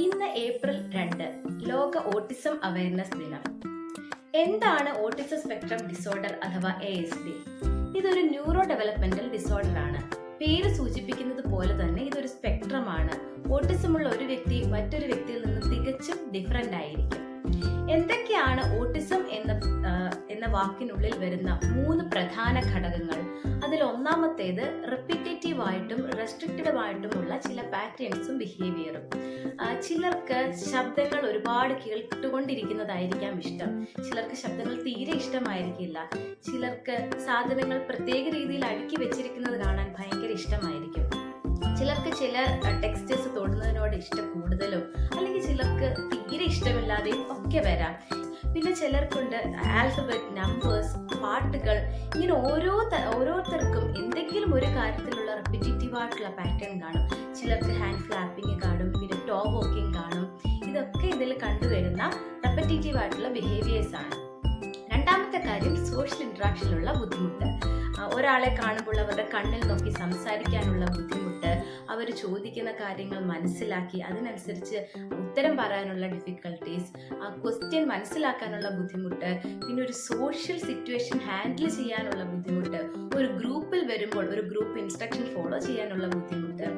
ഇന്ന് ഏപ്രിൽ 2 ലോക autism awareness ദിനം. എന്താണ് ഓട്ടിസം സ്പെക്ട്രം ഡിസോർഡർ അഥവാ ASD? ഇതൊരു ന്യൂറോ ഡെവലപ്മെന്റൽ ഡിസോർഡർ ആണ്. പേര് സൂചിപ്പിക്കുന്നത് പോലെ തന്നെ ഇതൊരു സ്പെക്ട്രം ആണ്. ഓട്ടിസമുള്ള ഒരു വ്യക്തി മറ്റൊരു വ്യക്തിയിൽ നിന്ന് തികച്ചും ഡിഫറെന്റ് ആയിരിക്കും. എന്തൊക്കെയാണ് ഓട്ടിസം എന്ന വാക്കിനുള്ളിൽ വരുന്ന 3 പ്രധാന ഘടകങ്ങൾ? അതിൽ ഒന്നാമത്തേത് റിപ്പീറ്റേറ്റീവ് ആയിട്ടും റെസ്ട്രിക്റ്റഡ് ആയിട്ടുമുള്ള ചില പാറ്റേൺസും ബിഹേവിയറും. ചിലർക്ക് ശബ്ദങ്ങൾ ഒരുപാട് കേട്ടുകൊണ്ടിരിക്കുന്നതായിരിക്കാം ഇഷ്ടം, ചിലർക്ക് ശബ്ദങ്ങൾ തീരെ ഇഷ്ടമായിരിക്കില്ല, ചിലർക്ക് സാധനങ്ങൾ പ്രത്യേക രീതിയിൽ അടുക്കി വെച്ചിരിക്കുന്നത് കാണാൻ ഭയങ്കര ഇഷ്ടമായിരിക്കും, ചിലർക്ക് ചില ടെക്സ്റ്റേഴ്സ് തൊടുന്നതിനോട് ഇഷ്ടം കൂടുതലും അല്ലെങ്കിൽ ചിലർക്ക് തീരെ ഇഷ്ടമില്ലാതെയും ഒക്കെ വരാം. പിന്നെ ചിലർക്കുണ്ട് ആൽഫബറ്റ്, നമ്പേഴ്സ്, പാട്ടുകൾ, ഇങ്ങനെ ഓരോരുത്തർക്കും എന്തെങ്കിലും ഒരു കാര്യത്തിലുള്ള റിപ്പീറ്റേറ്റീവ് ആയിട്ടുള്ള പാറ്റേൺ കാണും. ചിലർക്ക് ഹാൻഡ് ഫ്ലാപ്പിംഗ് കാണും, പിന്നെ ടോ വോക്കിംഗ് കാണും. ഇതൊക്കെ ഇതിൽ കണ്ടുവരുന്ന റിപ്പീറ്റേറ്റീവ് ആയിട്ടുള്ള ബിഹേവിയേഴ്സ് ആണ്. രണ്ടാമത്തെ കാര്യം സോഷ്യൽ ഇന്ററാക്ഷനിലുള്ള ബുദ്ധിമുട്ട്. ഒരാളെ കാണുമ്പോൾ അവരുടെ കണ്ണിൽ നോക്കി സംസാരിക്കാനുള്ള ബുദ്ധിമുട്ട്, അവർ ചോദിക്കുന്ന കാര്യങ്ങൾ മനസ്സിലാക്കി അതിനനുസരിച്ച് ഉത്തരം പറയാനുള്ള ഡിഫിക്കൽട്ടീസ്, ക്വസ്റ്റ്യൻ മനസ്സിലാക്കാനുള്ള ബുദ്ധിമുട്ട്, പിന്നെ ഒരു സോഷ്യൽ സിറ്റുവേഷൻ ഹാൻഡിൽ ചെയ്യാനുള്ള ബുദ്ധിമുട്ട്, ഒരു ഗ്രൂപ്പിൽ വരുമ്പോൾ ഒരു ഗ്രൂപ്പ് ഇൻസ്ട്രക്ഷൻ ഫോളോ ചെയ്യാനുള്ള ബുദ്ധിമുട്ട്,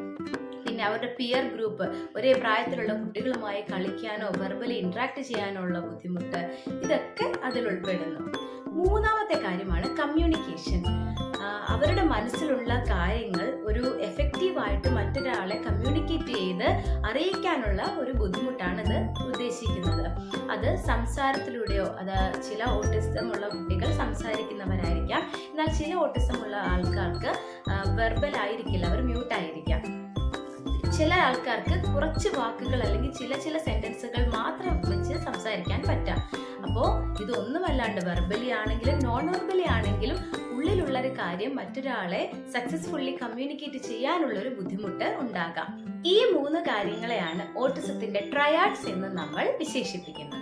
പിന്നെ അവരുടെ പിയർ ഗ്രൂപ്പ് ഒരേ പ്രായത്തിലുള്ള കുട്ടികളുമായി കളിക്കാനോ വെർബലി ഇന്ററാക്ട് ചെയ്യാനോ ഉള്ള ബുദ്ധിമുട്ട്, ഇതൊക്കെ അതിൽ ഉൾപ്പെടുന്നു. മൂന്നാമത്തെ കാര്യമാണ് കമ്മ്യൂണിക്കേഷൻ. അവരുടെ മനസ്സിലുള്ള കാര്യങ്ങൾ ഒരു എഫക്റ്റീവായിട്ട് മറ്റൊരാളെ കമ്മ്യൂണിക്കേറ്റ് ചെയ്ത് അറിയിക്കാനുള്ള ഒരു ബുദ്ധിമുട്ടാണ് ഇത് ഉദ്ദേശിക്കുന്നത്. അത് സംസാരത്തിലൂടെയോ, അത് ചില ഓട്ടിസം ഉള്ള കുട്ടികൾ സംസാരിക്കുന്നവരായിരിക്കാം, എന്നാൽ ചില ഓട്ടിസം ഉള്ള ആൾക്കാർക്ക് വെർബൽ ആയിരിക്കില്ല, അവർ മ്യൂട്ട് ആയിരിക്കാം. ചില ആൾക്കാർക്ക് കുറച്ച് വാക്കുകൾ അല്ലെങ്കിൽ ചില സെന്റൻസുകൾ മാത്രം വെച്ച് സംസാരിക്കാൻ പറ്റാം. അപ്പോൾ ഇതൊന്നുമല്ലാണ്ട് വെർബലി ആണെങ്കിലും നോൺ വെർബലി ആണെങ്കിലും ഉള്ളിലുള്ള ഒരു കാര്യം മറ്റൊരാളെ സക്സസ്ഫുള്ളി കമ്മ്യൂണിക്കേറ്റ് ചെയ്യാനുള്ള ഒരു ബുദ്ധിമുട്ട് ഉണ്ടാകാം. ഈ 3 കാര്യങ്ങളെയാണ് ഓട്ടിസത്തിന്റെ ട്രയാഡ്സ് എന്ന് നമ്മൾ വിശേഷിപ്പിക്കുന്നത്.